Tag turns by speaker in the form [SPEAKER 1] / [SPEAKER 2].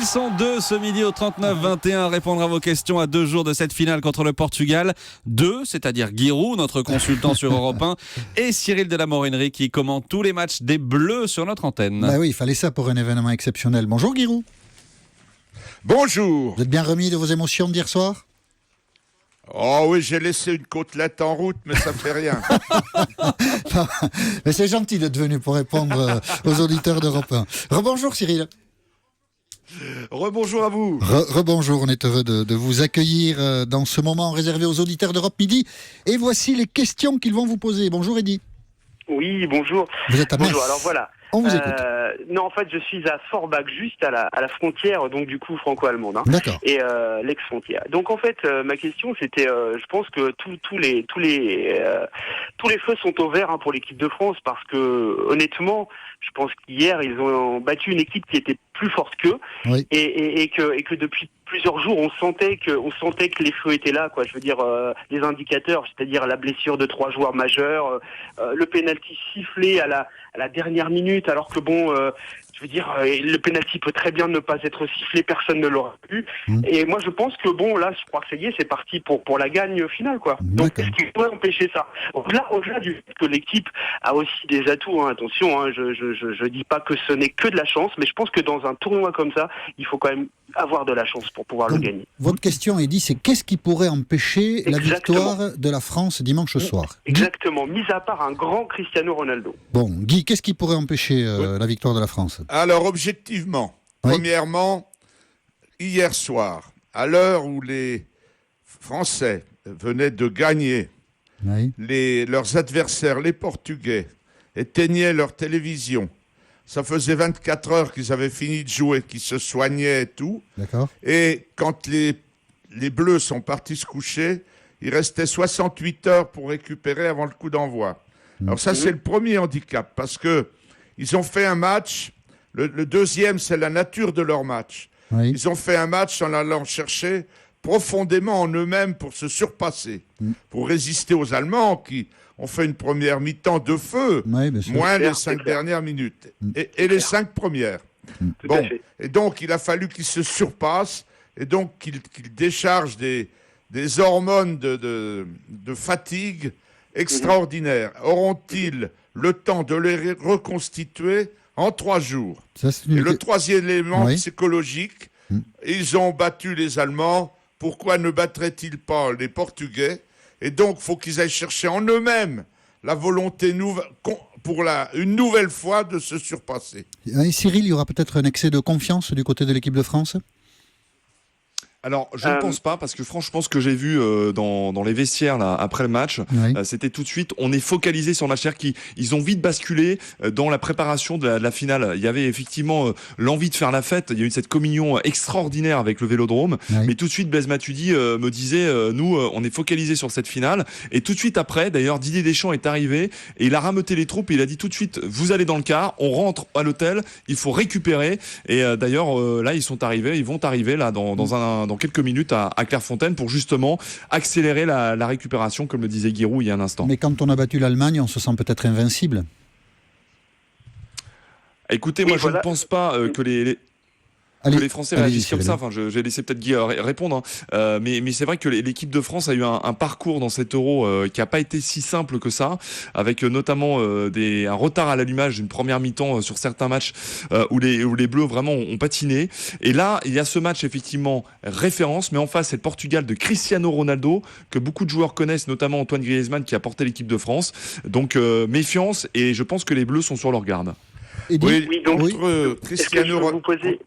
[SPEAKER 1] Ils sont deux ce midi au 39-21 à répondre à vos questions à 2 jours de cette finale contre le Portugal. Deux, c'est-à-dire Giroud, notre consultant sur Europe 1, et Cyril de la Morinerie qui commente tous les matchs des Bleus sur notre antenne.
[SPEAKER 2] Bah oui, il fallait ça pour un événement exceptionnel. Bonjour Giroud.
[SPEAKER 3] Bonjour.
[SPEAKER 2] Vous êtes bien remis de vos émotions d'hier soir?
[SPEAKER 3] Oh oui, j'ai laissé une côtelette en route, mais ça fait rien.
[SPEAKER 2] Mais c'est gentil d'être venu pour répondre aux auditeurs d'Europe 1. Rebonjour Cyril.
[SPEAKER 4] Rebonjour à vous.
[SPEAKER 2] Rebonjour, on est heureux de vous accueillir dans ce moment réservé aux auditeurs d'Europe Midi. Et voici les questions qu'ils vont vous poser. Bonjour Eddy.
[SPEAKER 5] Oui, bonjour.
[SPEAKER 2] Vous êtes à Metz.
[SPEAKER 5] Bonjour, alors voilà.
[SPEAKER 2] On vous écoute.
[SPEAKER 5] Non, en fait, je suis à Forbach, juste à la frontière, donc du coup franco-allemande, hein,
[SPEAKER 2] D'accord.
[SPEAKER 5] et l'ex-frontière. Donc en fait, ma question, c'était, je pense que tous les feux sont au vert, hein, pour l'équipe de France, parce que honnêtement, je pense qu'hier ils ont battu une équipe qui était plus forte qu'eux,
[SPEAKER 2] Oui.
[SPEAKER 5] et que depuis plusieurs jours, on sentait que les feux étaient là, quoi. Je veux dire, les indicateurs, c'est-à-dire la blessure de 3 joueurs majeurs, le pénalty sifflé à la dernière minute, alors que bon, je veux dire, le pénalty peut très bien ne pas être sifflé, personne ne l'aurait vu. Et moi, je pense que bon, là, je crois que ça y est, c'est parti pour la gagne finale, quoi. Donc,
[SPEAKER 2] D'accord.
[SPEAKER 5] qu'est-ce qui pourrait empêcher ça? Au-delà du fait que l'équipe a aussi des atouts, hein, attention, hein, je dis pas que ce n'est que de la chance, mais je pense que dans un tournoi comme ça, il faut quand même avoir de la chance pour pouvoir
[SPEAKER 2] Donc,
[SPEAKER 5] le gagner.
[SPEAKER 2] Votre question, Eddy, c'est qu'est-ce qui pourrait empêcher la
[SPEAKER 5] Exactement.
[SPEAKER 2] victoire de la France dimanche soir?
[SPEAKER 5] Exactement, mis à part un grand Cristiano Ronaldo.
[SPEAKER 2] Bon, Guy, qu'est-ce qui pourrait empêcher la victoire de la France?
[SPEAKER 3] Alors, objectivement,
[SPEAKER 2] Oui.
[SPEAKER 3] premièrement, hier soir, à l'heure où les Français venaient de gagner,
[SPEAKER 2] Oui.
[SPEAKER 3] leurs adversaires, les Portugais, éteignaient leur télévision. Ça faisait 24 heures qu'ils avaient fini de jouer, qu'ils se soignaient et tout.
[SPEAKER 2] D'accord.
[SPEAKER 3] Et quand les Bleus sont partis se coucher, il restait 68 heures pour récupérer avant le coup d'envoi. Alors ça, c'est le premier handicap, parce que ils ont fait un match. Le deuxième, c'est la nature de leur match.
[SPEAKER 2] Oui.
[SPEAKER 3] Ils ont fait un match en allant chercher profondément en eux-mêmes pour se surpasser, pour résister aux Allemands qui ont fait une première mi-temps de feu,
[SPEAKER 2] Oui, bien sûr.
[SPEAKER 3] moins les
[SPEAKER 5] clair,
[SPEAKER 3] 5
[SPEAKER 5] c'est clair.
[SPEAKER 3] dernières minutes, et les 5 premières.
[SPEAKER 5] Tout à fait.
[SPEAKER 3] Et donc il a fallu qu'ils se surpassent, et donc qu'ils déchargent des hormones de fatigue extraordinaires. Auront-ils le temps de les reconstituer en 3 jours?
[SPEAKER 2] Ça, c'est
[SPEAKER 3] Et
[SPEAKER 2] une...
[SPEAKER 3] le troisième élément
[SPEAKER 2] Oui.
[SPEAKER 3] psychologique, ils ont battu les Allemands, pourquoi ne battraient-ils pas les Portugais? Et donc, il faut qu'ils aillent chercher en eux-mêmes la volonté pour une nouvelle fois de se surpasser.
[SPEAKER 2] Oui, Cyril, il y aura peut-être un excès de confiance du côté de l'équipe de France?
[SPEAKER 4] Alors, je ne pense pas, parce que franchement, ce que j'ai vu dans les vestiaires là, après le match,
[SPEAKER 2] Oui.
[SPEAKER 4] c'était tout de suite, on est focalisé sur le match. C'est-à-dire qu'ils ont vite basculé dans la préparation de la finale. Il y avait effectivement l'envie de faire la fête. Il y a eu cette communion extraordinaire avec le Vélodrome.
[SPEAKER 2] Oui.
[SPEAKER 4] Mais tout de suite, Blaise Matuidi me disait, nous, on est focalisé sur cette finale. Et tout de suite après, d'ailleurs, Didier Deschamps est arrivé et il a rameuté les troupes et il a dit tout de suite, vous allez dans le car, on rentre à l'hôtel, il faut récupérer. Et d'ailleurs, là, ils vont arriver là dans quelques minutes à Clairefontaine pour justement accélérer la récupération, comme le disait Giroud il y a un instant.
[SPEAKER 2] Mais quand on a battu l'Allemagne, on se sent peut-être invincible.
[SPEAKER 4] Écoutez,
[SPEAKER 5] Oui,
[SPEAKER 4] moi je
[SPEAKER 5] voilà.
[SPEAKER 4] ne pense pas que les Français
[SPEAKER 2] allez-y,
[SPEAKER 4] réagissent comme
[SPEAKER 2] Cyril.
[SPEAKER 4] ça. Enfin, je vais laisser peut-être Guy répondre. Hein. Mais c'est vrai que l'équipe de France a eu un parcours dans cet Euro qui n'a pas été si simple que ça, avec notamment un retard à l'allumage d'une première mi-temps sur certains matchs où les Bleus vraiment ont patiné. Et là, il y a ce match effectivement référence, mais en face, c'est le Portugal de Cristiano Ronaldo, que beaucoup de joueurs connaissent, notamment Antoine Griezmann qui a porté l'équipe de France. Donc méfiance, et je pense que les Bleus sont sur leur garde.
[SPEAKER 2] Eddy,
[SPEAKER 3] Oui,
[SPEAKER 5] Oui, donc,
[SPEAKER 3] contre
[SPEAKER 5] est-ce que je
[SPEAKER 3] Cristiano
[SPEAKER 5] peux vous poser...